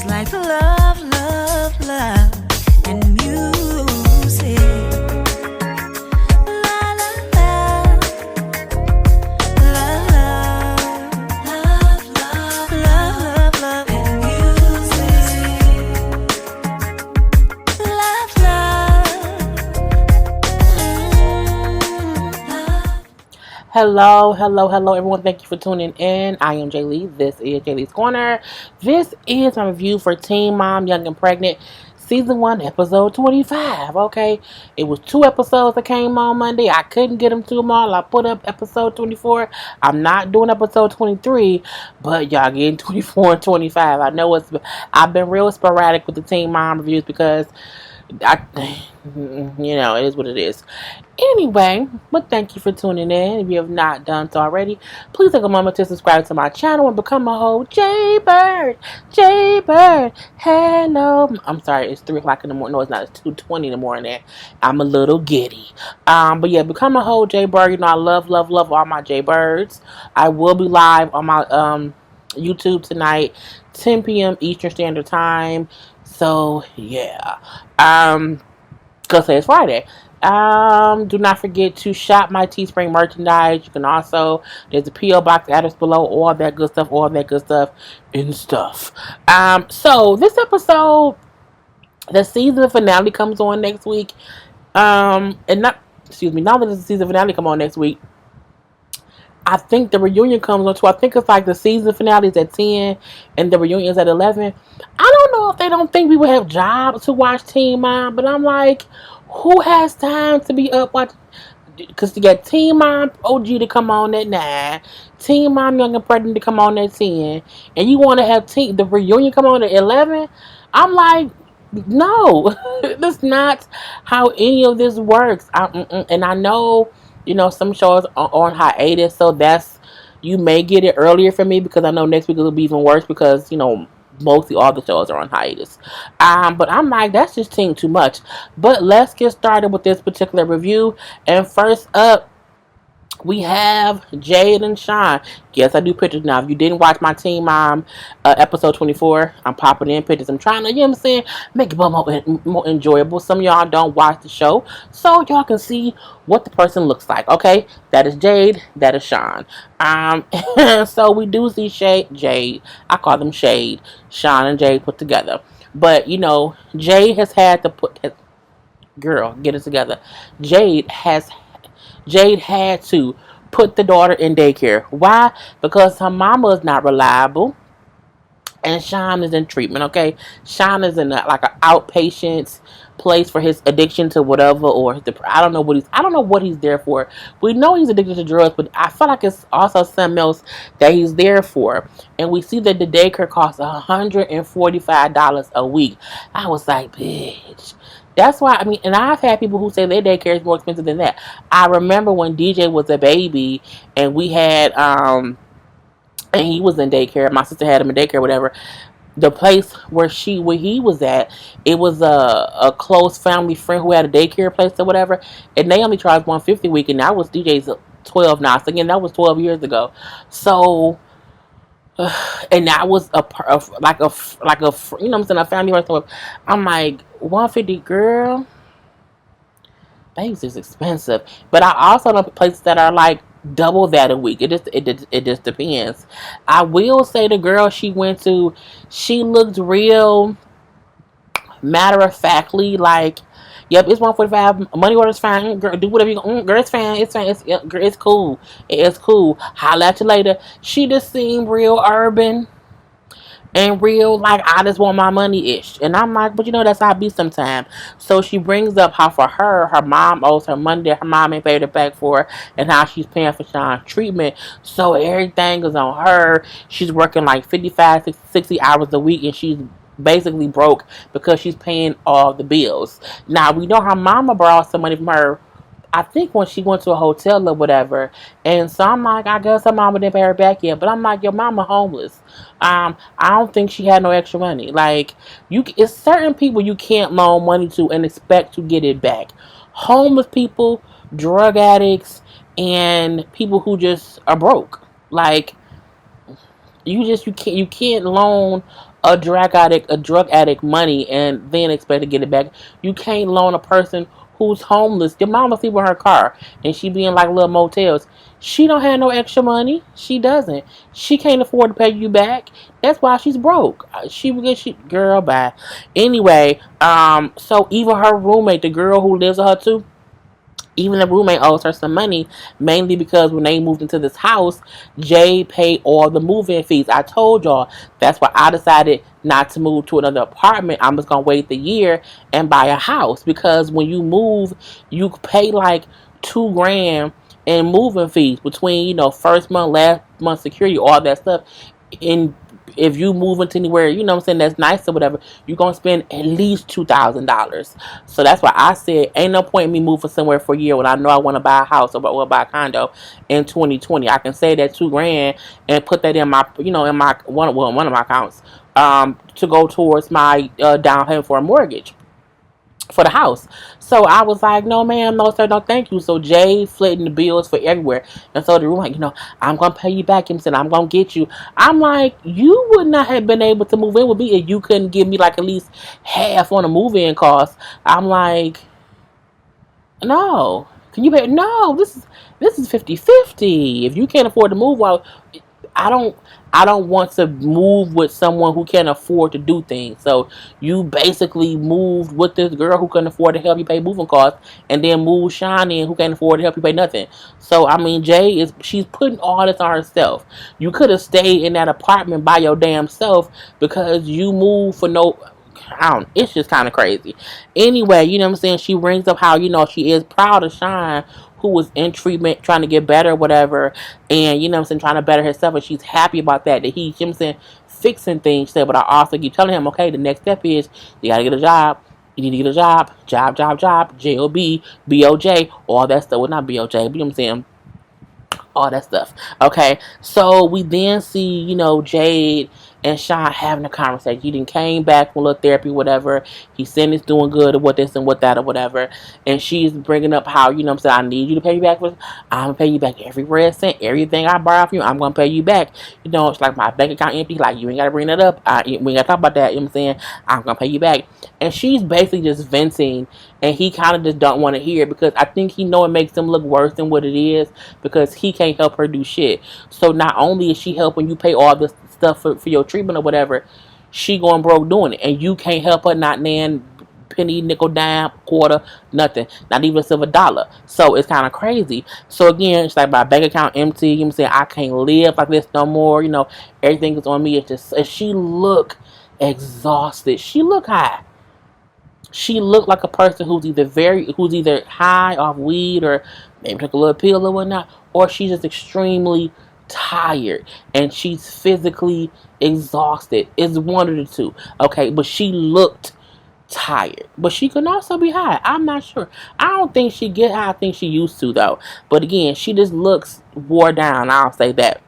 like love, love, love, and music. La la la, love, love, love, love, love, and music. Love, love. Hello, everyone. Thank you for tuning in. I am Jade. This is Jade's Corner. This is my review for Teen Mom, Young and Pregnant, Season 1, Episode 25. Okay, it was 2 episodes that came on Monday. I couldn't get them to them all. I put up Episode 24. I'm not doing Episode 23, but y'all getting 24 and 25. I know I've been real sporadic with the Teen Mom reviews because it is what it is. Anyway, but thank you for tuning in. If you have not done so already, please take a moment to subscribe to my channel and become a whole Jaybird. Hello. I'm sorry, it's 3 o'clock in the morning. No, it's not. It's 2:20 in the morning. I'm a little giddy. But yeah, become a whole Jaybird. You know, I love all my Jaybirds. I will be live on my YouTube tonight, 10 p.m. Eastern Standard Time. So yeah. Because it's Friday. Do not forget to shop my Teespring merchandise. You can also, there's a P.O. box address below, all that good stuff and stuff. So this episode, the season finale comes on next week. Now that the season finale come on next week, I think the reunion comes on too. I think it's like the season finale is at 10 and the reunion is at 11. I don't know if they don't think we would have jobs to watch Teen Mom, but I'm like, who has time to be up watching? Because you got Teen Mom OG to come on at 9, Teen Mom Young and Pregnant to come on at 10, and you want to have the reunion come on at 11? I'm like, no, that's not how any of this works. And I know, some shows are on hiatus, so you may get it earlier for me because I know next week it'll be even worse because, mostly all the shows are on hiatus. But I'm like, that's just too much. But let's get started with this particular review. And first up, we have Jade and Shai. Yes, I do pictures now. If you didn't watch my Teen Mom episode 24, I'm popping in pictures. I'm trying to, make it more enjoyable. Some of y'all don't watch the show, so y'all can see what the person looks like. Okay, that is Jade. That is Shai. So we do see Jade. I call them Shade. Shai and Jade put together. But Jade has had to get it together. Jade had to put the daughter in daycare. Why? Because her mama is not reliable. And Sean is in treatment, okay? Sean is in an outpatient place for his addiction to whatever, or I don't know what he's there for. We know he's addicted to drugs, but I feel like it's also something else that he's there for. And we see that the daycare costs $145 a week. I was like, bitch. That's why, and I've had people who say their daycare is more expensive than that. I remember when DJ was a baby and we had, and he was in daycare. My sister had him in daycare, whatever. The place where he was at, it was a close family friend who had a daycare place or whatever. And they only charged $150 a week, and that was DJ's 12 now. So again, that was 12 years ago. So, and that was a family restaurant. I'm like, 150, girl. Things is expensive. But I also know places that are like double that a week. It just depends. I will say the girl she went to, she looked real matter of factly like, yep, it's $145. Money order's fine. Girl, do whatever you go. Girl, it's fine. It's fine. It's cool. It's cool. Holla at you later. She just seemed real urban and real like I just want my money-ish. And I'm like, but that's how I be sometimes. So she brings up how for her mom owes her money that her mom ain't paid her back for, and how she's paying for Sean's treatment. So everything is on her. She's working like 55, 60 hours a week, and she's basically broke because she's paying all the bills. Now, we know her mama borrowed some money from her, I think when she went to a hotel or whatever. And so I'm like, I guess her mama didn't pay her back yet. But I'm like, your mama homeless. I don't think she had no extra money. Like, it's certain people you can't loan money to and expect to get it back. Homeless people, drug addicts, and people who just are broke. Like, you can't loan a drug addict money and then expect to get it back. You can't loan a person who's homeless. Your mama sleep in her car and she be in like little motels. She don't have no extra money. She doesn't. She can't afford to pay you back. That's why she's broke. She girl bye. Anyway, so even her roommate, the girl who lives with her too, even the roommate owes her some money, mainly because when they moved into this house, Jade paid all the move-in fees. I told y'all that's why I decided not to move to another apartment. I'm just gonna wait the year and buy a house, because when you move, you pay like $2,000 in moving fees between first month, last month security, all that stuff. In If you move into anywhere, what I'm saying, that's nice or whatever, you're gonna spend at least $2,000. So that's why I said ain't no point in me moving somewhere for a year when I know I want to buy a house or buy a condo in 2020. I can save that $2,000 and put that in my in my one of my accounts to go towards my down payment for a mortgage for the house. So I was like, no ma'am, no sir, no thank you. So Jay flitting the bills for everywhere. And so the room like, I'm gonna pay you back. I'm saying I'm gonna get you. I'm like, you would not have been able to move in with me if you couldn't give me like at least half on the move-in cost. I'm like, no. Can you pay? No, this is 50-50. If you can't afford to move, well, I don't I don't want to move with someone who can't afford to do things. So you basically moved with this girl who couldn't afford to help you pay moving costs, and then moved Shine in who can't afford to help you pay nothing. So I mean, she's putting all this on herself. You could have stayed in that apartment by your damn self because you moved for no. I don't. It's just kind of crazy. Anyway, you know what I'm saying. She brings up how she is proud of Shine, who was in treatment trying to get better or whatever, and you know what I'm saying, trying to better herself, and she's happy about that he, you know what I'm saying, fixing things. But I also keep telling him, okay, the next step is you gotta get a job. You need to get a job, job, JOB, BOJ, all that stuff. Well, not BOJ, but you know what I'm saying, all that stuff. Okay, so we then see, Jade and Shai having a conversation. He then came back from a little therapy, whatever. He said it's doing good or what this and what that or whatever. And she's bringing up how, you know what I'm saying, I need you to pay me back. I'm going to pay you back every red cent. Everything I borrow from you, I'm going to pay you back. It's like my bank account empty. Like, you ain't got to bring that up. We ain't got to talk about that. You know what I'm saying? I'm going to pay you back. And she's basically just venting. And he kind of just don't want to hear it because I think he know it makes him look worse than what it is because he can't help her do shit. So not only is she helping you pay all this stuff for your treatment or whatever, she going broke doing it. And you can't help her not nan penny, nickel, dime, quarter, nothing. Not even a silver dollar. So it's kind of crazy. So again, it's like my bank account empty. You know what I'm saying? I can't live like this no more. Everything is on me. It's just, and she look exhausted. She look high. She looked like a person who's either high off weed or maybe took a little pill or whatnot, or she's just extremely tired and she's physically exhausted. It's one of the two. Okay, but she looked tired. But she can also be high. I'm not sure. I don't think she get high. I think she used to though. But again, she just looks wore down. I'll say that.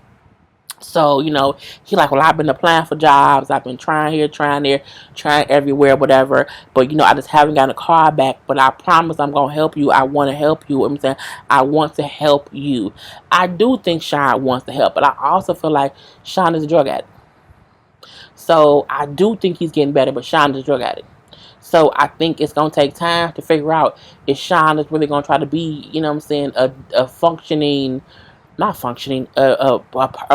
So, he like, well, I've been applying for jobs. I've been trying here, trying there, trying everywhere, whatever. But, I just haven't gotten a call back. But I promise I'm going to help you. I want to help you. I'm saying I want to help you. I do think Sean wants to help. But I also feel like Sean is a drug addict. So, I do think he's getting better. But Sean is a drug addict. So, I think it's going to take time to figure out if Sean is really going to try to be, a functioning... not functioning, a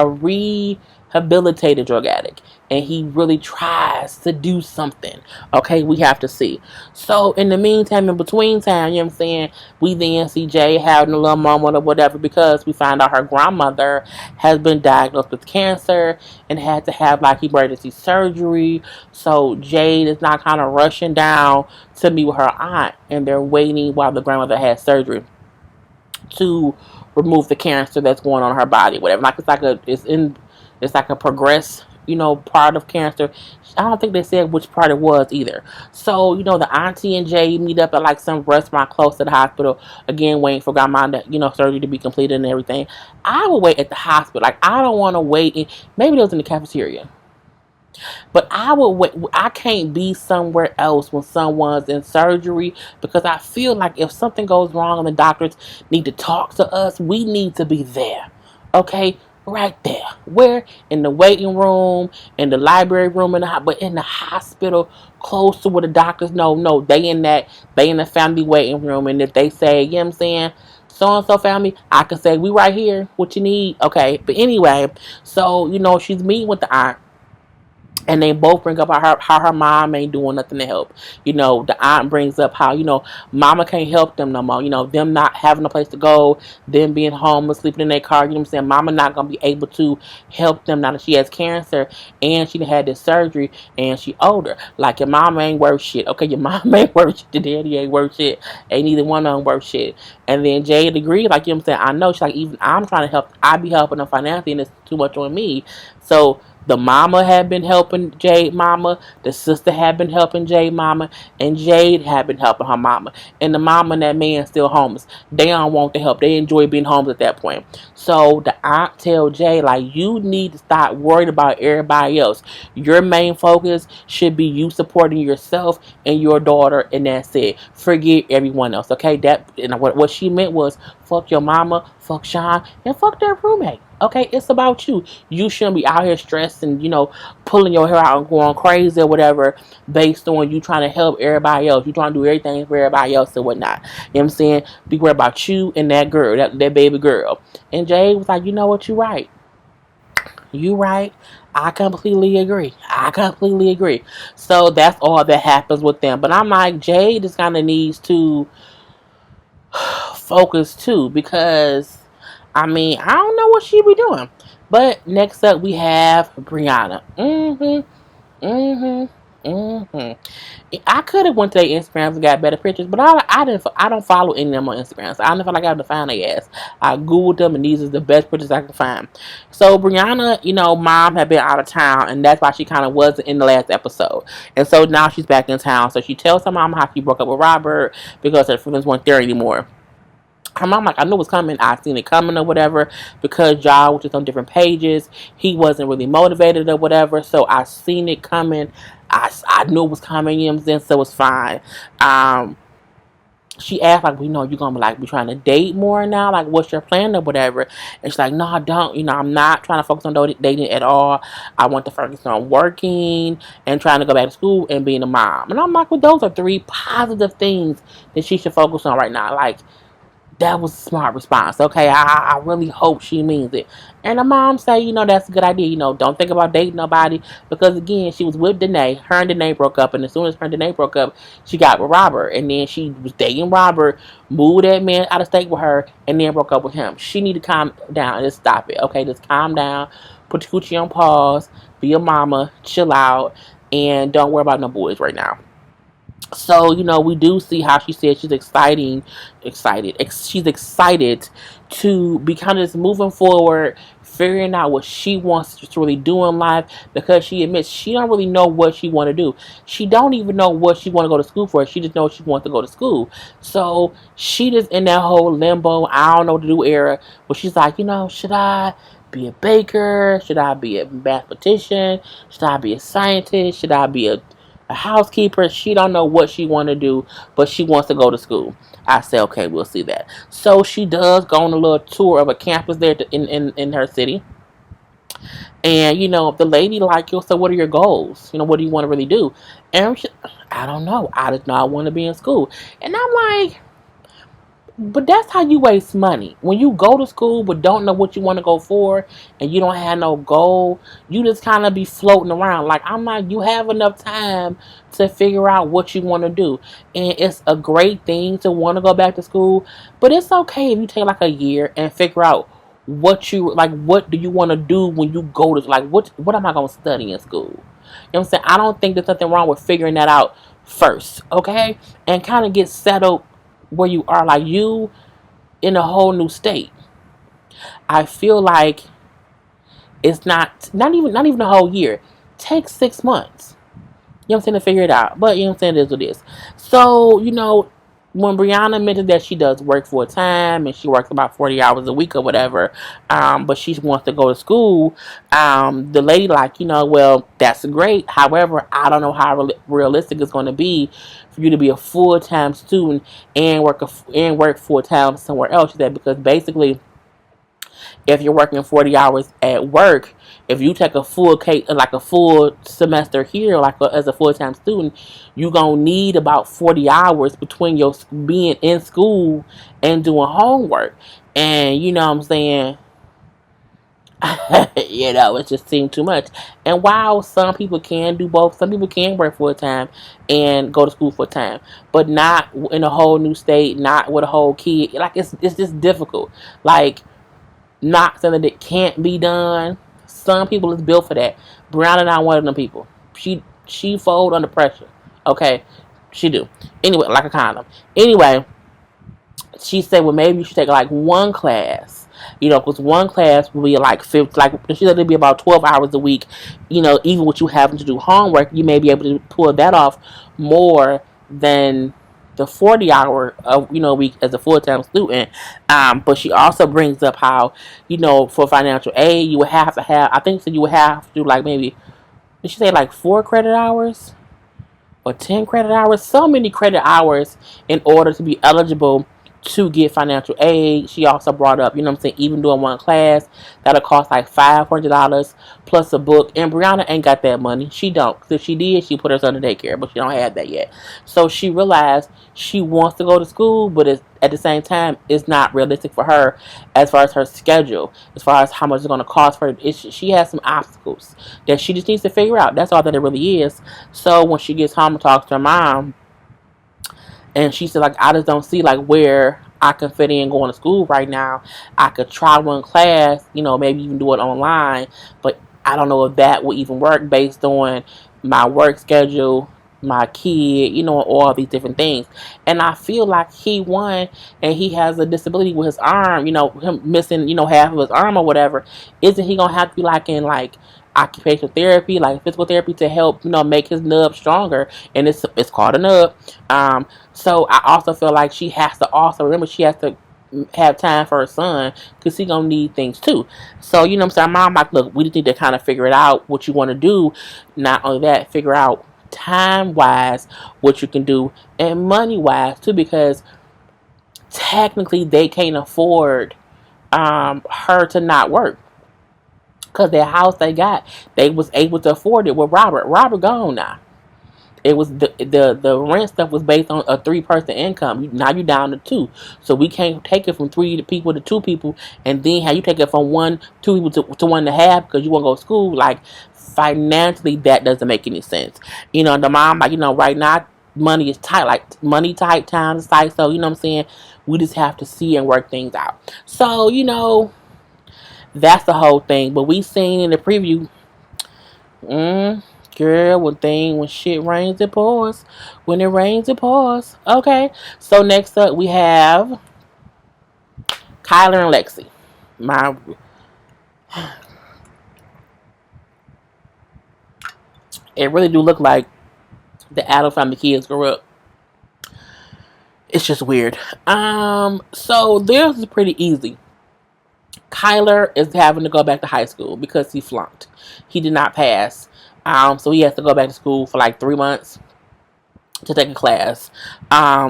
rehabilitated drug addict, and he really tries to do something. Okay, we have to see. So in the meantime, in between time, you know what I'm saying, we then see Jay having a little moment or whatever because we find out her grandmother has been diagnosed with cancer and had to have like emergency surgery. So Jade is not kind of rushing down to meet with her aunt, and they're waiting while the grandmother has surgery to remove the cancer that's going on in her body, whatever. Like it's like a progress, part of cancer. I don't think they said which part it was either. So, the auntie and Jay meet up at like some restaurant close to the hospital. Again, waiting for grandma to, surgery to be completed and everything. I would wait at the hospital. Like, I don't want to wait. Maybe it was in the cafeteria. But I would wait. I can't be somewhere else when someone's in surgery because I feel like if something goes wrong and the doctors need to talk to us, we need to be there. Okay? right there. Where? In the waiting room, in the library room, but in the hospital, close to where the doctors know. No, they in the family waiting room. And if they say, you know what I'm saying, so and so family, I can say, we right here. What you need? Okay. But anyway, so she's meeting with the aunt. And they both bring up how her mom ain't doing nothing to help. The aunt brings up how, mama can't help them no more. Them not having a place to go, them being homeless, sleeping in their car. You know what I'm saying? Mama not going to be able to help them now that she has cancer and she had this surgery and she older. Like, your mama ain't worth shit. Okay, your mama ain't worth shit. The daddy ain't worth shit. Ain't neither one of them worth shit. And then Jade agreed, like, you know what I'm saying? I know. She's like, even I'm trying to help. I be helping them financially and it's too much on me. So, the mama had been helping Jade mama. The sister had been helping Jade mama. And Jade had been helping her mama. And the mama and that man still homeless. They don't want the help. They enjoy being homeless at that point. So the aunt tell Jade, like, you need to stop worrying about everybody else. Your main focus should be you supporting yourself and your daughter, and that's it. Forget everyone else, okay? And what she meant was, fuck your mama, fuck Shai, and fuck their roommate. Okay, it's about you. You shouldn't be out here stressed and, pulling your hair out and going crazy or whatever based on you trying to help everybody else. You trying to do everything for everybody else and whatnot. You know what I'm saying? Be worried about you and that girl, that baby girl. And Jade was like, you know what? You right. You right. I completely agree. So that's all that happens with them. But I'm like, Jade just kind of needs to focus too, because I don't know what she be doing. But next up we have Brianna. I could have went to their Instagrams and got better pictures, but I didn't. I don't follow any of them on Instagram, so I don't feel like I have to find their ass. I googled them, and these are the best pictures I can find. So Brianna, mom had been out of town, and that's why she kind of wasn't in the last episode. And so now she's back in town. So she tells her mom how she broke up with Robert because her feelings weren't there anymore. Her mom like, I knew it was coming. I seen it coming or whatever, because y'all was just on different pages. He wasn't really motivated or whatever, so I seen it coming. I knew it was coming, you know what I'm saying? So it's fine. She asked, like, you gonna be trying to date more now? Like, what's your plan or whatever? And she's like, no, I don't. I'm not trying to focus on dating at all. I want to focus on working and trying to go back to school and being a mom. And I'm like, well, those are 3 positive things that she should focus on right now. Like, that was a smart response. Okay, I really hope she means it. And the mom say, that's a good idea. Don't think about dating nobody, because again, she was with Danae. Her and Danae broke up, and as soon as her and Danae broke up, she got with Robert, and then she was dating Robert, moved that man out of state with her, and then broke up with him. She need to calm down and just stop it. Okay, just calm down, put your coochie on pause, be a mama, chill out, and don't worry about no boys right now. So, we do see how she said she's excited. She's excited to be kind of just moving forward, figuring out what she wants to really do in life, because she admits she don't really know what she want to do. She don't even know what she want to go to school for. She just knows she wants to go to school. So she just in that whole limbo, I don't know what to do era, but she's like, should I be a baker? Should I be a mathematician? Should I be a scientist? Should I be a housekeeper? She don't know what she want to do, but she wants to go to school. I say, okay, we'll see that. So she does go on a little tour of a campus there in her city. And, the lady like, so what are your goals? What do you want to really do? And I don't know. I just know I want to be in school. And I'm like, but that's how you waste money. When you go to school but don't know what you want to go for, and you don't have no goal, you just kind of be floating around. Like, I'm like, you have enough time to figure out what you want to do. And it's a great thing to want to go back to school, but it's okay if you take like a year and figure out what do you want to do when you go to, like, what am I going to study in school? You know what I'm saying? I don't think there's nothing wrong with figuring that out first, okay? And kind of get settled where you are, like, you in a whole new state. I feel like it's not even a whole year. Take 6 months. You know what I'm saying, to figure it out. But you know what I'm saying, it is what it is. So, when Brianna mentioned that she does work full time and she works about 40 hours a week or whatever, but she wants to go to school, the lady like, well, that's great. However, I don't know how realistic it's going to be for you to be a full-time student and work full-time somewhere else. She said, because basically If you're working 40 hours at work, if you take a full case, like a full semester here, as a full-time student, you're going to need about 40 hours between your being in school and doing homework. And you know what I'm saying? It just seemed too much. And while some people can do both, some people can work full time and go to school full time, but not in a whole new state, not with a whole kid. Like it's just difficult. Like, not something that can't be done. Some people is built for that. Brown and not one of them people. She fold under pressure. Okay, she do. Anyway, like a condom. Anyway, she said, well, maybe you should take like one class, because one class will be like 50, like she said it'll be about 12 hours a week. Even with you having to do homework, you may be able to pull that off more than the 40-hour week as a full-time student. But she also brings up how, for financial aid, you would have to have, I think so you would have to do like maybe, did she say like 4 credit hours? Or 10 credit hours, so many credit hours in order to be eligible to get financial aid. She also brought up, even doing one class, that'll cost like $500 plus a book. And Brianna ain't got that money. She don't. If she did, she put her son to daycare, but she don't have that yet. So she realized she wants to go to school, but at the same time, it's not realistic for her as far as her schedule, as far as how much it's going to cost for her. She has some obstacles that she just needs to figure out. That's all that it really is. So when she gets home and talks to her mom, and she said, like, I just don't see, like, where I can fit in going to school right now. I could try one class, maybe even do it online. But I don't know if that will even work based on my work schedule, my kid, all these different things. And I feel like he won, and he has a disability with his arm, him missing, half of his arm or whatever. Isn't he going to have to be, like, in, like, occupational therapy, like physical therapy, to help make his nub stronger? And it's called a nub. So I also feel like she has to also remember she has to have time for her son, because he gonna need things too. So what I'm saying, mom, like, look, we just need to kind of figure it out what you want to do. Not only that, figure out time wise what you can do, and money wise too, because technically they can't afford her to not work. Because their house they was able to afford it with Robert. Robert gone now. It was the rent stuff was based on a 3-person income. Now you down to 2, so we can't take it from 3 people to 2 people, and then how you take it from 2 people to 1.5 because you want to go to school. Like, financially, that doesn't make any sense. The mom, like, right now money is tight. Like, money tight, time is tight. So what I'm saying, we just have to see and work things out. So that's the whole thing. But we seen in the preview, girl, when shit rains, it pours. When it rains, it pours. Okay. So next up, we have Kyler and Lexi. It really do look like the Adams family kids grew up. It's just weird. So this is pretty easy. Kyler is having to go back to high school because he flunked. He did not pass. So he has to go back to school for like 3 months to take a class.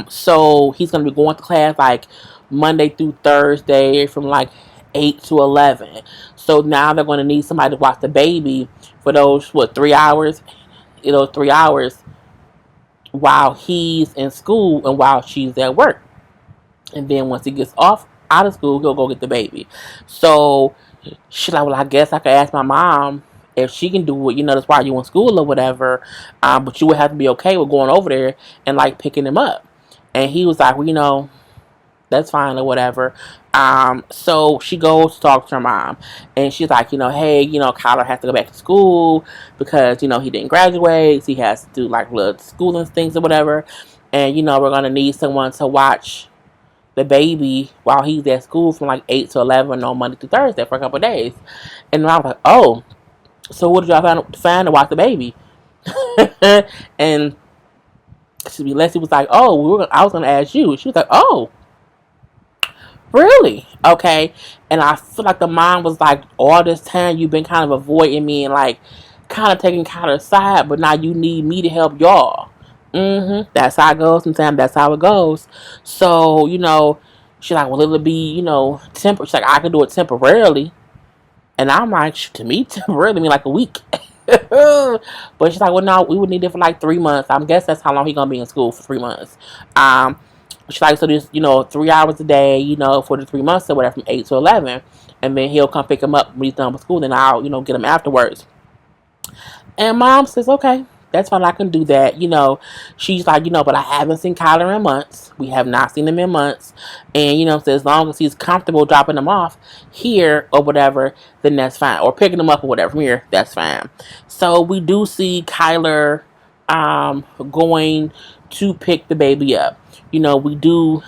So he's going to be going to class like Monday through Thursday from like 8 to 11. So now they're going to need somebody to watch the baby for those, 3 hours? 3 hours while he's in school and while she's at work. And then once he gets out of school, he'll go get the baby. So she's like, well, I guess I could ask my mom if she can do it. That's why you in school or whatever. But you would have to be okay with going over there and like picking him up. And he was like, well, that's fine or whatever. So she goes to talk to her mom, and she's like, hey, Kyler has to go back to school because, he didn't graduate. So he has to do like little schooling things or whatever. And, we're going to need someone to watch the baby while he's at school from like 8 to 11 on Monday through Thursday for a couple of days. And I was like, oh, so what did y'all find to watch the baby? And Leslie was like, oh, I was going to ask you. She was like, oh, really? Okay. And I feel like the mom was like, all this time you've been kind of avoiding me and like kind of taking Kyler's side, but now you need me to help y'all. That's how it goes sometimes. That's how it goes. So, She's like, well, it'll be, she's like, I can do it temporarily. And I'm like, to me, temporarily mean like a week. But she's like, well, no, we would need it for like 3 months. I guess that's how long he's gonna be in school, for 3 months. She's like, so there's 3 hours a day, for the 3 months or whatever, from 8 to 11, and then he'll come pick him up when he's done with school. Then I'll get him afterwards. And mom says, okay, that's fine. I can do that. She's like, but I haven't seen Kyler in months. We have not seen him in months. And, so as long as he's comfortable dropping him off here or whatever, then that's fine. Or picking him up or whatever from here, that's fine. So we do see Kyler going to pick the baby up. We do.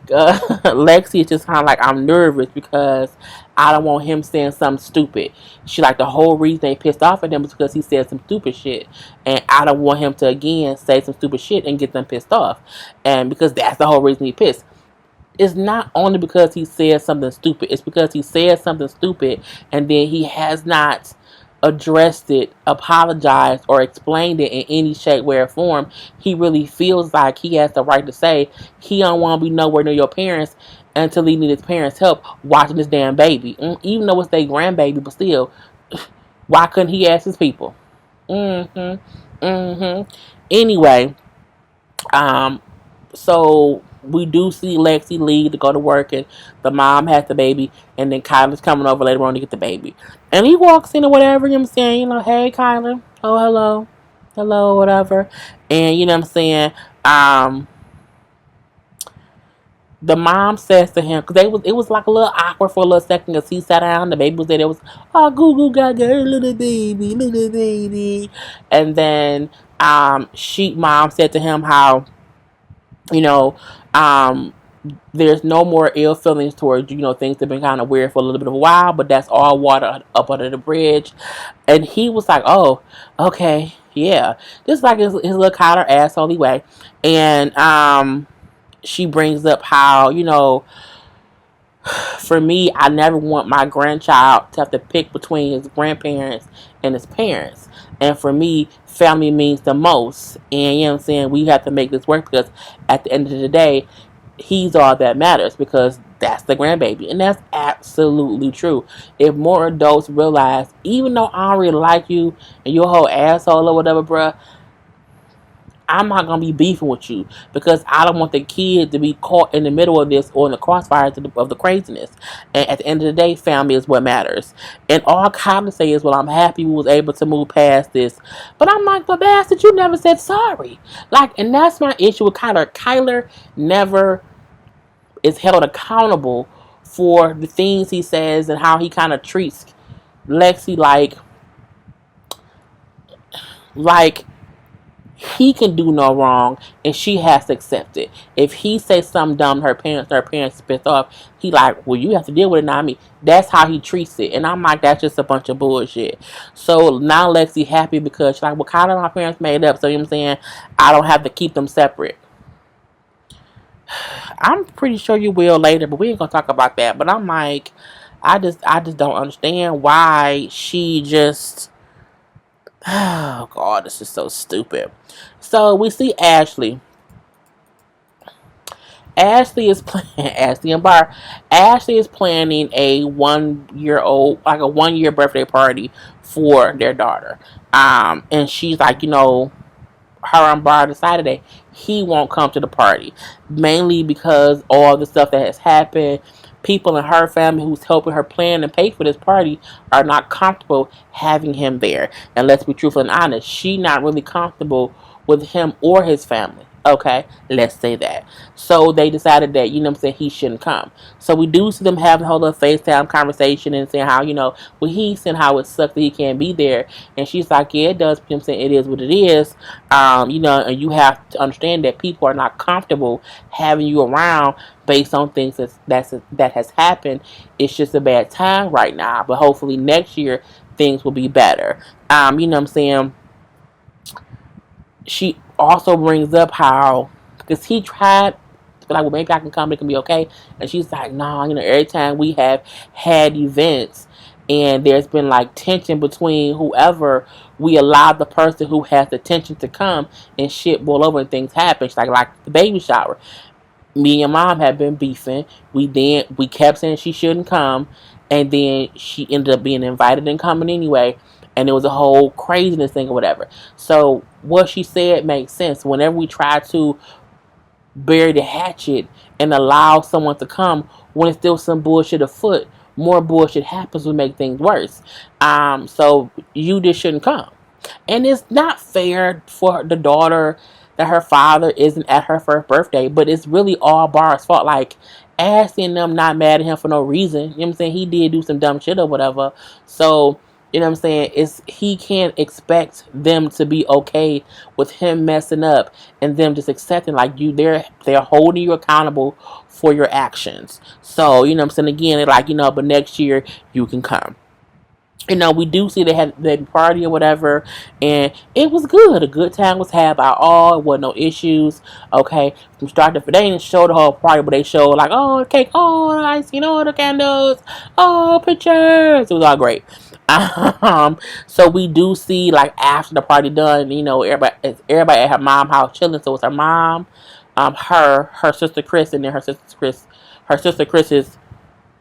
Lexi is just kind of like, I'm nervous because I don't want him saying something stupid. She like, the whole reason they pissed off at him is because he said some stupid shit, and I don't want him to again say some stupid shit and get them pissed off, and because that's the whole reason he pissed. It's not only because he said something stupid, it's because he said something stupid and then he has not addressed it, apologized, or explained it in any shape, way, or form. He really feels like he has the right to say he don't want to be nowhere near your parents until he needs his parents' help watching this damn baby. Even though it's their grandbaby, but still, why couldn't he ask his people? Anyway, so we do see Lexi leave to go to work, and the mom has the baby, and then Kyler's coming over later on to get the baby. And he walks in or whatever, you know what I'm saying, hey Kyler, oh hello, whatever. And you know what I'm saying, the mom says to him, because it was like a little awkward for a little second, because he sat down, the baby was there, it was, oh, goo goo gaga, little baby. And then mom said to him how, there's no more ill feelings towards things have been kind of weird for a little bit of a while, but that's all water up under the bridge. And he was like, oh, okay, yeah, just like his little Kyler asshole way. And she brings up how for me, I never want my grandchild to have to pick between his grandparents and his parents. And for me, family means the most. And you know what I'm saying, we have to make this work, because at the end of the day, he's all that matters, because that's the grandbaby. And that's absolutely true. If more adults realize, even though I don't really like you and you're a whole asshole or whatever, bruh, I'm not going to be beefing with you, because I don't want the kid to be caught in the middle of this or in the crossfires of the craziness. And at the end of the day, family is what matters. And all I kind of say is, well, I'm happy we was able to move past this. But I'm like, but bastard, you never said sorry. And that's my issue with Kyler. Kyler never is held accountable for the things he says and how he kind of treats Lexi like he can do no wrong and she has to accept it. If he says something dumb to her parents pissed off, he like, well, you have to deal with it, not me. That's how he treats it. And I'm like, that's just a bunch of bullshit. So now Lexi happy because she's like, well, kind of my parents made up, so you know what I'm saying, I don't have to keep them separate. I'm pretty sure you will later, but we ain't gonna talk about that. But I'm like, I just don't understand why she just, oh God, this is so stupid. So we see Ashley. Ashley is Ashley is planning a 1 year old, like a 1 year birthday party for their daughter. And she's like, her and Bar decided that he won't come to the party, mainly because all the stuff that has happened. People in her family who's helping her plan and pay for this party are not comfortable having him there. And let's be truthful and honest, she's not really comfortable with him or his family. Okay, let's say that. So they decided that, he shouldn't come. So we do see them having a whole little FaceTime conversation and saying how, well, he's saying how it sucks that he can't be there. And she's like, yeah, it does. I'm saying it is what it is. And you have to understand that people are not comfortable having you around based on things that has happened. It's just a bad time right now. But hopefully next year things will be better. She also brings up how, because he tried, like, well, maybe I can come, it can be okay. And she's like, nah, every time we have had events and there's been like tension between whoever, we allow the person who has the tension to come and shit boil over and things happen. She's like the baby shower. Me and your mom had been beefing. We kept saying she shouldn't come, and then she ended up being invited and coming anyway. And it was a whole craziness thing or whatever. So what she said makes sense. Whenever we try to bury the hatchet and allow someone to come when it's still some bullshit afoot, more bullshit happens will make things worse. So you just shouldn't come. And it's not fair for the daughter that her father isn't at her first birthday, but it's really all Bar's fault. Like, asking them not mad at him for no reason. You know what I'm saying? He did do some dumb shit or whatever. So, you know what I'm saying? He can't expect them to be okay with him messing up and them just accepting like they're holding you accountable for your actions. So, you know what I'm saying? Again, they're like, but next year you can come. We do see they had the party or whatever, and it was good. A good time was had by all. It wasn't no issues. Okay, from start to finish, they didn't show the whole party, but they showed like, oh, cake, oh, ice, the candles, oh, pictures. It was all great. So we do see like after the party done, everybody at her mom's house chilling. So it's her mom, her sister Chris, and then her sister Chris's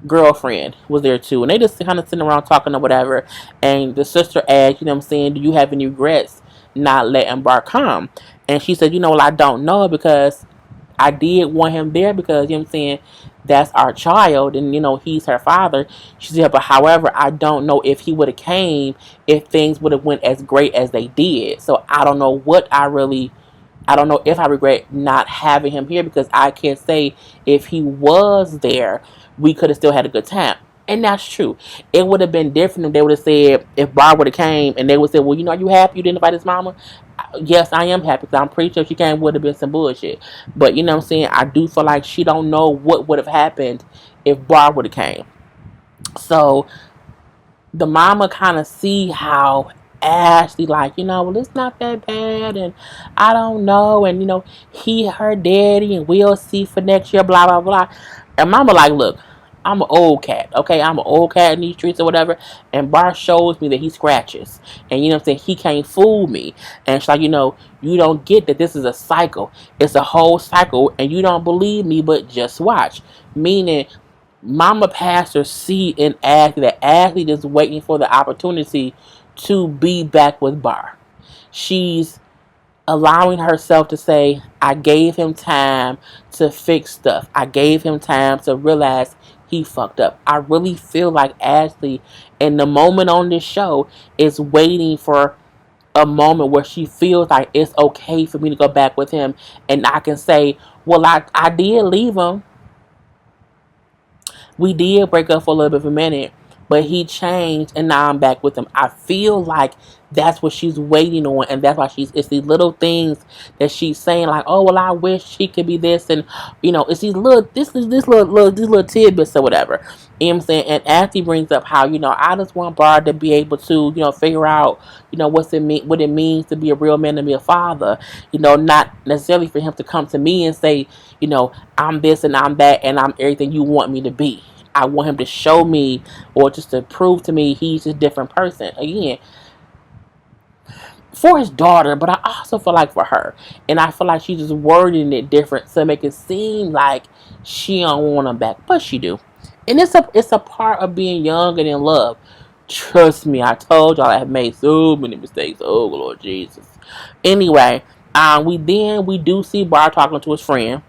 girlfriend was there too, and they just kind of sitting around talking or whatever. And the sister asked, what I'm saying, do you have any regrets not letting Bar come? And she said, well, I don't know, because I did want him there, because what I'm saying, that's our child, and he's her father. She said, but however, I don't know if he would have came if things would have went as great as they did. So I don't know I don't know if I regret not having him here, because I can't say if he was there, we could have still had a good time. And that's true. It would have been different if they would have said, if Barb would have came and they would say, well, are you happy you didn't invite his mama? Yes, I am happy, because I'm pretty sure if she came, would have been some bullshit. But you know what I'm saying? I do feel like she don't know what would have happened if Barb would have came. So the mama kind of see how Ashley like, well, it's not that bad, and I don't know, and he her daddy, and we'll see for next year, blah blah blah. And mama like, look, I'm an old cat, okay? I'm an old cat in these streets or whatever. And Bar shows me that he scratches, and what I'm saying, he can't fool me. And she's like, you don't get that this is a cycle. It's a whole cycle, and you don't believe me, but just watch. Meaning, Mama Pastor see in Ashley that Ashley just waiting for the opportunity to be back with Bar. She's allowing herself to say, I gave him time to fix stuff. I gave him time to realize he fucked up. I really feel like Ashley, in the moment on this show, is waiting for a moment where she feels like it's okay for me to go back with him, and I can say, well, I did leave him. We did break up for a little bit of a minute, but he changed, and now I'm back with him. I feel like that's what she's waiting on, and that's why it's these little things that she's saying, like, oh, well, I wish she could be this, and it's these little tidbits or whatever. You know what I'm saying? And Auntie brings up how, I just want Bard to be able to, figure out, what it means to be a real man, to be a father. Not necessarily for him to come to me and say, I'm this and I'm that and I'm everything you want me to be. I want him to show me, or just to prove to me he's a different person. Again, for his daughter, but I also feel like for her. And I feel like she's just wording it different to make it seem like she don't want him back. But she do. And it's a part of being young and in love. Trust me, I told y'all I have made so many mistakes. Oh, Lord Jesus. Anyway, we do see Bar talking to his friend.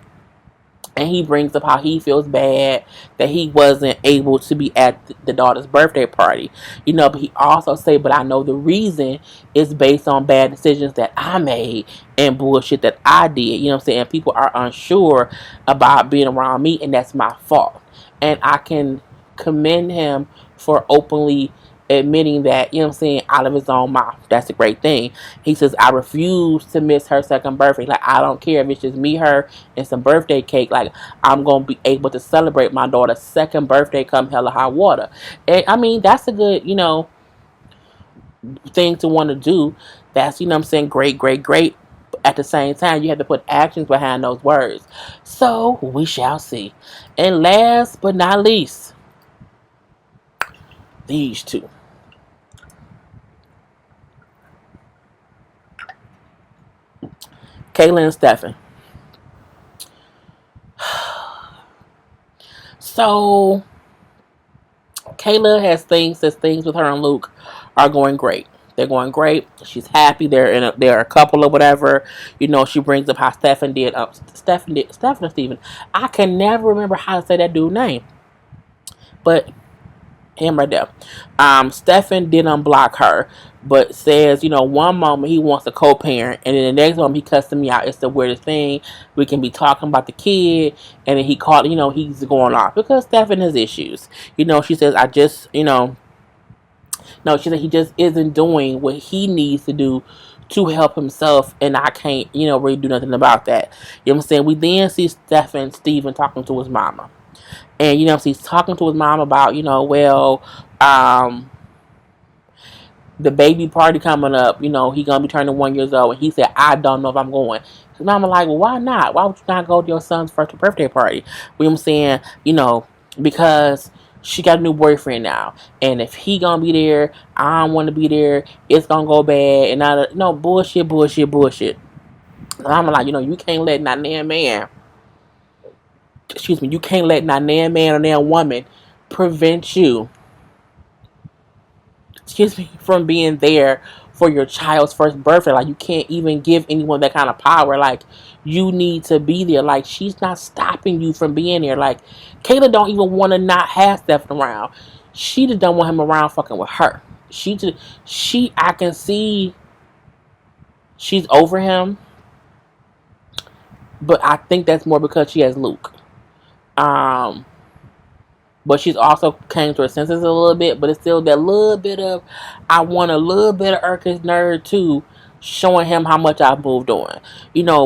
And he brings up how he feels bad that he wasn't able to be at the daughter's birthday party. But he also say, but I know the reason is based on bad decisions that I made and bullshit that I did. You know what I'm saying? People are unsure about being around me, and that's my fault. And I can commend him for openly admitting that, what I'm saying, out of his own mouth. That's a great thing. He says, I refuse to miss her second birthday. Like, I don't care if it's just me, her, and some birthday cake. Like, I'm going to be able to celebrate my daughter's second birthday come hell or high water. And, I mean, that's a good, thing to want to do. That's, what I'm saying, great, great, great. At the same time, you have to put actions behind those words. So, we shall see. And last but not least, these two. Kayla and Stefan. So Kayla says things with her and Luke are going great. They're going great. She's happy. They're a couple or whatever. She brings up how Stefan or Steven. I can never remember how to say that dude's name. But him right there. Stefan did unblock her, but says, one moment he wants a co-parent, and then the next moment he cussing me out. It's the weirdest thing. We can be talking about the kid, and then he called, he's going off because Stefan has issues. She says, no, she said he just isn't doing what he needs to do to help himself, and I can't, really do nothing about that. You know what I'm saying? We then see Steven talking to his mama. And, he's talking to his mom about, the baby party coming up, he gonna be turning 1 year old. And he said, I don't know if I'm going. His mama like, well, why not? Why would you not go to your son's first birthday party? You know what I'm saying? Because she got a new boyfriend now. And if he gonna be there, I don't want to be there. It's gonna go bad. And bullshit. And I'm like, you can't let that man. You can't let that man or that woman prevent you, from being there for your child's first birthday. Like, you can't even give anyone that kind of power. Like, you need to be there. Like, she's not stopping you from being there. Like, Kayla don't even want to not have Stefan around. She just don't want him around fucking with her. I can see she's over him, but I think that's more because she has Luke. But she's also came to her senses a little bit. But it's still that little bit of, I want a little bit of Urkel's nerd too, showing him how much I've moved on.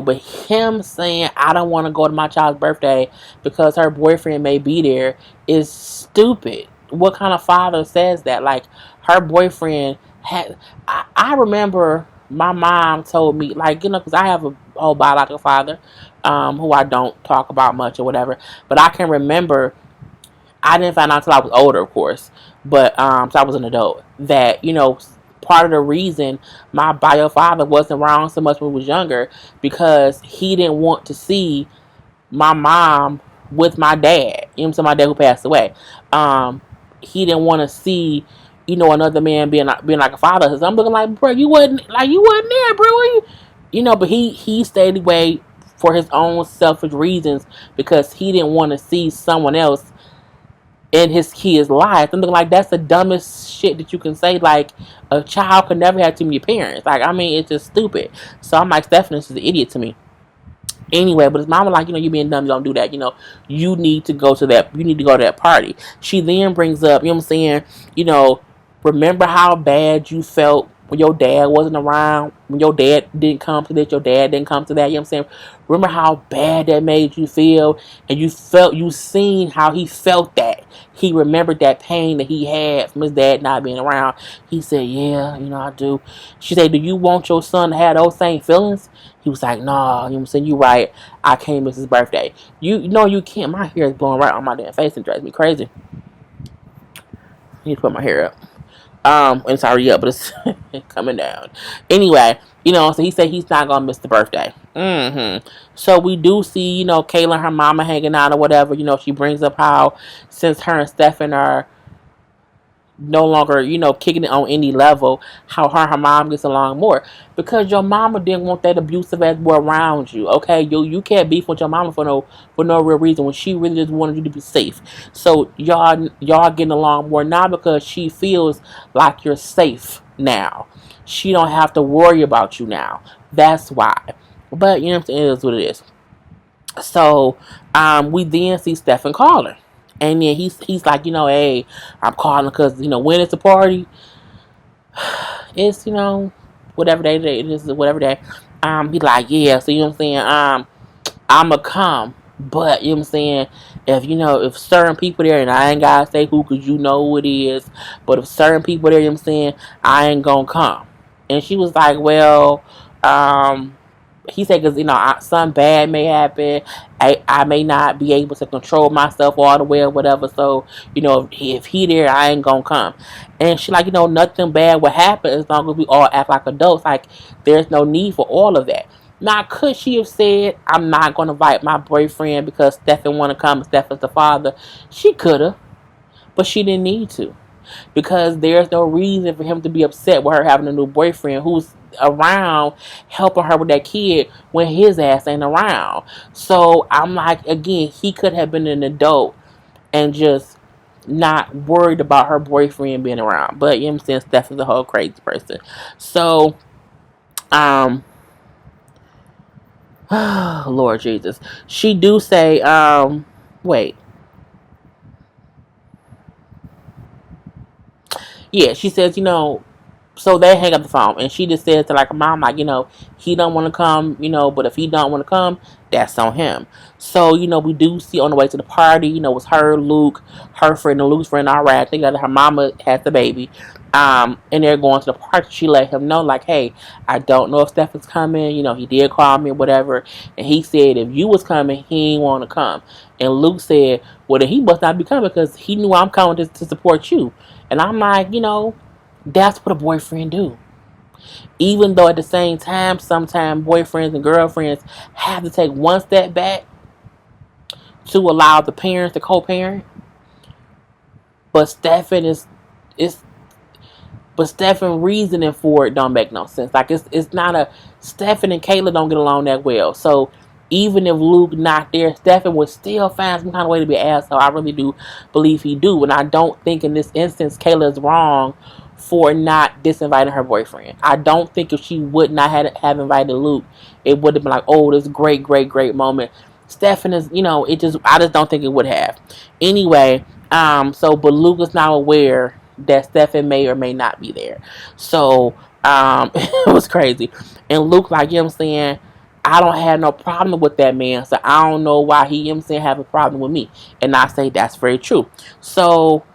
But him saying, I don't want to go to my child's birthday because her boyfriend may be there is stupid. What kind of father says that? Like, her boyfriend had, I remember my mom told me, like, because I have a whole biological father, who I don't talk about much or whatever. But I can remember, I didn't find out until I was older, of course, but so I was an adult, that, part of the reason my bio father wasn't around so much when we was younger, because he didn't want to see my mom with my dad. So my dad who passed away. He didn't want to see, another man being like a father. So I'm looking like, bro, you wasn't there, bro. But he stayed away for his own selfish reasons, because he didn't want to see someone else in his kid's life. I'm looking like, that's the dumbest shit that you can say. Like, a child could never have too many parents. Like, I mean, it's just stupid. So I'm like, Stefan is an idiot to me. Anyway, but his mama like, you being dumb, you don't do that. You need to go to that party. She then brings up, you know what I'm saying, remember how bad you felt when your dad wasn't around, when your dad didn't come to this, your dad didn't come to that, you know what I'm saying? Remember how bad that made you feel, and you seen how he felt that. He remembered that pain that he had from his dad not being around. He said, yeah, I do. She said, do you want your son to have those same feelings? He was like, nah, you know what I'm saying? You right. I can't miss his birthday. You can't. My hair is blowing right on my damn face and drives me crazy. I need to put my hair up. It's already up, but it's coming down. Anyway, so he said he's not gonna miss the birthday. So we do see, Kayla and her mama hanging out or whatever. She brings up how, since her and Stefan are no longer, kicking it on any level, how her mom gets along more, because your mama didn't want that abusive ass boy around you. Okay, you can't beef with your mama for no real reason, when she really just wanted you to be safe. So y'all getting along more now because she feels like you're safe now. She don't have to worry about you now. That's why. But you know what I'm saying, it is what it is. So we then see Stefan call her. And then he's like, hey, I'm calling because, when it's a party, it's, whatever day it is, whatever day. He's like, yeah, so you know what I'm saying, I'ma come. But, you know what I'm saying, if certain people there, and I ain't gotta say who, because you know who it is, but if certain people there, you know what I'm saying, I ain't gonna come. And she was like, well, he said, because, something bad may happen. I may not be able to control myself all the way or whatever. So, if he there, I ain't going to come. And she nothing bad will happen as long as we all act like adults. Like, there's no need for all of that. Now, could she have said, I'm not going to invite my boyfriend because Stefan want to come and Stefan's the father? She could have, but she didn't need to. Because there's no reason for him to be upset with her having a new boyfriend who's around helping her with that kid when his ass ain't around. So I'm like, again, he could have been an adult and just not worried about her boyfriend being around. But you know what I'm saying, Steph a whole crazy person. So, Lord Jesus. She do say, wait. Yeah, she says, so they hang up the phone, and she just says to like mom, like, he don't want to come, but if he don't want to come, that's on him. So we do see on the way to the party, it's her, Luke, her friend, and Luke's friend. All right, I think that her mama has the baby, and they're going to the party. She let him know, like, hey, I don't know if Stefan's coming. He did call me or whatever, and he said if you was coming, he ain't want to come. And Luke said, well, then he must not be coming because he knew I'm coming to support you. And I'm like, that's what a boyfriend do. Even though at the same time, sometimes boyfriends and girlfriends have to take one step back to allow the parents to co-parent. But Stefan reasoning for it don't make no sense. Like it's not a Stefan and Kayla don't get along that well. So even if Luke not there, Stefan would still find some kind of way to be an asshole. I really do believe he do. And I don't think in this instance Kayla is wrong for not disinviting her boyfriend. I don't think if she would not have invited Luke, it would have been like, oh, this great, great, great moment. Stefan is, I just don't think it would have. Anyway, but Luke is now aware that Stefan may or may not be there. So, it was crazy. And Luke, like, you know what I'm saying, I don't have no problem with that man, so I don't know why he, you know what I'm saying, have a problem with me. And I say that's very true. So,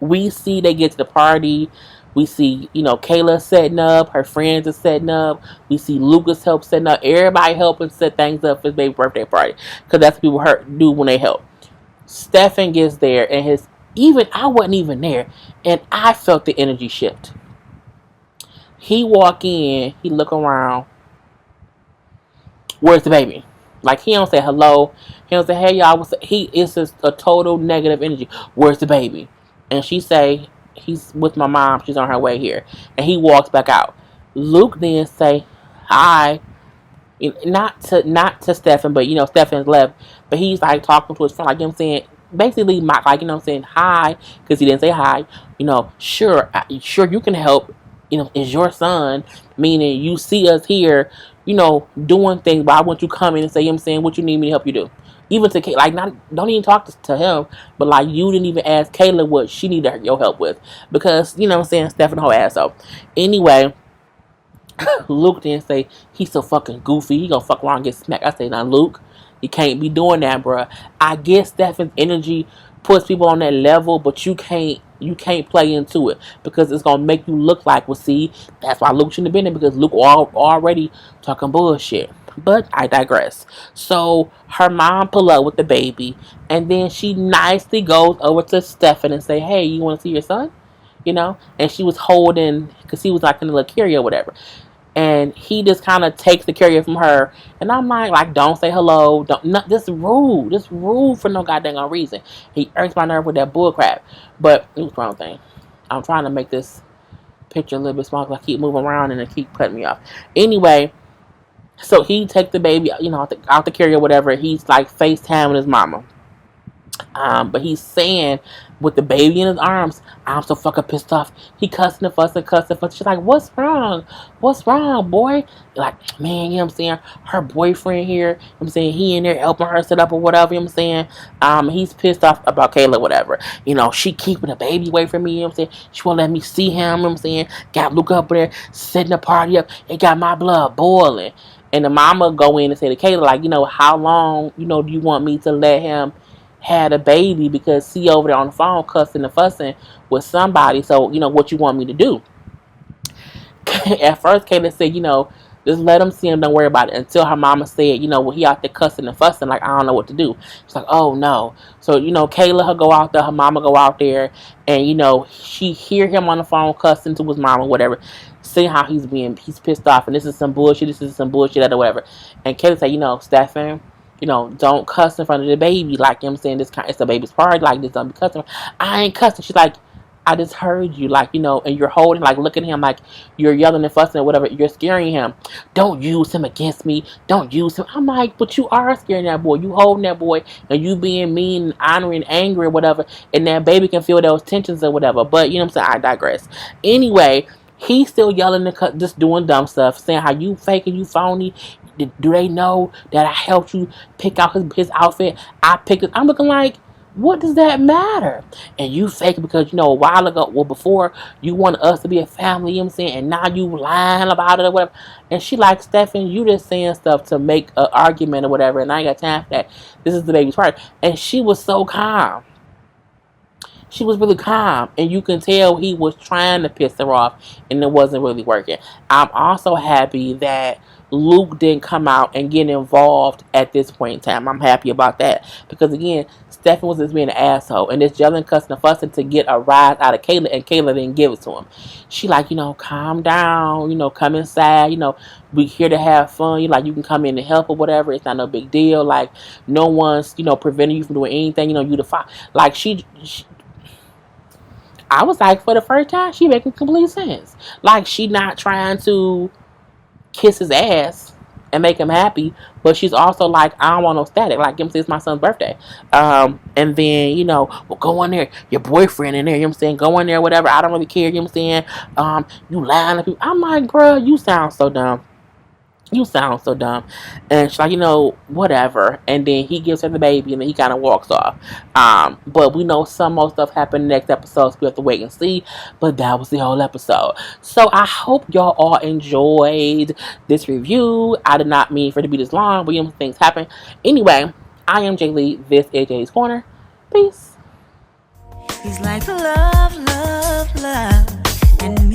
we see they get to the party. We see, Kayla setting up. Her friends are setting up. We see Lucas help setting up. Everybody helping set things up for his baby birthday party. Because that's what people do when they help. Stefan gets there. And I wasn't even there. And I felt the energy shift. He walk in. He look around. Where's the baby? Like, he don't say hello. He don't say, hey, y'all. It's just a total negative energy. Where's the baby? And she say, he's with my mom. She's on her way here. And he walks back out. Luke then say, hi. Not to Stefan, but, Stefan's left. But he's, like, talking to his friend. Like, you know what I'm saying? Basically, like, you know what I'm saying? Hi. Because he didn't say hi. Sure you can help. Is your son. Meaning, you see us here, doing things. But I want you to come in and say, you know what I'm saying? What you need me to help you do. Even to Kayla, like, don't even talk to him, but like, you didn't even ask Kayla what she needed your help with, because you know what I'm saying, Stefan whole ass up. Anyway, Luke didn't say he's so fucking goofy. He gonna fuck around and get smacked. I say, now Luke, you can't be doing that, bruh. I guess Stefan's energy puts people on that level, but you can't play into it because it's gonna make you look like, well, see, that's why Luke shouldn't have been there, because Luke already talking bullshit. But I digress. So her mom pull up with the baby, and then she nicely goes over to Stefan and say, hey, you want to see your son? And she was holding, because he was like in a little carrier or whatever. And he just kind of takes the carrier from her. And I'm like, don't say hello. This rude. This rude for no goddamn reason. He irks my nerve with that bullcrap. But it was the wrong thing. I'm trying to make this picture a little bit smaller because I keep moving around and it keep cutting me off. Anyway, so he takes the baby, out the carrier or whatever. He's like FaceTiming his mama. But he's saying, with the baby in his arms, I'm so fucking pissed off. He cussing and fussing. She's like, what's wrong? What's wrong, boy? Like, man, you know what I'm saying? Her boyfriend here, you know what I'm saying? He in there helping her set up or whatever, you know what I'm saying? He's pissed off about Kayla, whatever. She keeping the baby away from me, you know what I'm saying? She won't let me see him, you know what I'm saying? Got Luke up there, setting the party up. It got my blood boiling. And the mama go in and say to Kayla, like, how long, do you want me to let him had a baby, because see over there on the phone cussing and fussing with somebody, so what you want me to do? At first Kayla said, just let him see him, don't worry about it, until her mama said, well, he out there cussing and fussing, like, I don't know what to do. She's like, oh no. So Kayla, her go out there, her mama go out there, and she hear him on the phone cussing to his mama, whatever. seeing how he's pissed off, and this is some bullshit, or whatever. And Kayla said, Stefan, don't cuss in front of the baby. Like, I'm saying, it's a baby's party. Like, this don't be cussing. I ain't cussing. She's like, I just heard you, like, and you're holding, like, looking at him like you're yelling and fussing or whatever. You're scaring him. Don't use him against me. Don't use him. I'm like, but you are scaring that boy. You holding that boy, and you being mean and honoring, angry or whatever, and that baby can feel those tensions or whatever. But, you know what I'm saying? I digress. Anyway, he's still yelling and just doing dumb stuff, saying how you fake and you phony. Do they know that I helped you pick out his outfit? I picked it. I'm looking like, what does that matter? And you fake it because, a while ago, before you wanted us to be a family, you know what I'm saying? And now you lying about it or whatever. And she like, Stefan, you just saying stuff to make an argument or whatever. And I ain't got time for that. This is the baby's part. And she was so calm. She was really calm, and you can tell he was trying to piss her off, and it wasn't really working. I'm also happy that Luke didn't come out and get involved at this point in time. I'm happy about that, because again, Stefan was just being an asshole, and this yelling, cussing, and fussing to get a rise out of Kayla, and Kayla didn't give it to him. She like, calm down, come inside, we here to have fun. You can come in and help or whatever. It's not no big deal. Like, no one's, preventing you from doing anything. You the fight. Like, I was like, for the first time, she making complete sense. Like, she not trying to kiss his ass and make him happy, but she's also like, I don't want no static. Like, it's my son's birthday. And then, well, go in there, your boyfriend in there, go in there, whatever. I don't really care, you lying to people. I'm like, girl, you sound so dumb. You sound so dumb. And she's like, whatever. And then he gives her the baby, and then he kind of walks off. But we know some more stuff happened next episode, so we have to wait and see. But that was the whole episode. So I hope y'all all enjoyed this review. I did not mean for it to be this long, but things happen. Anyway, I am Jay Lee. This is Jade's Corner. Peace. He's like love, love, love, and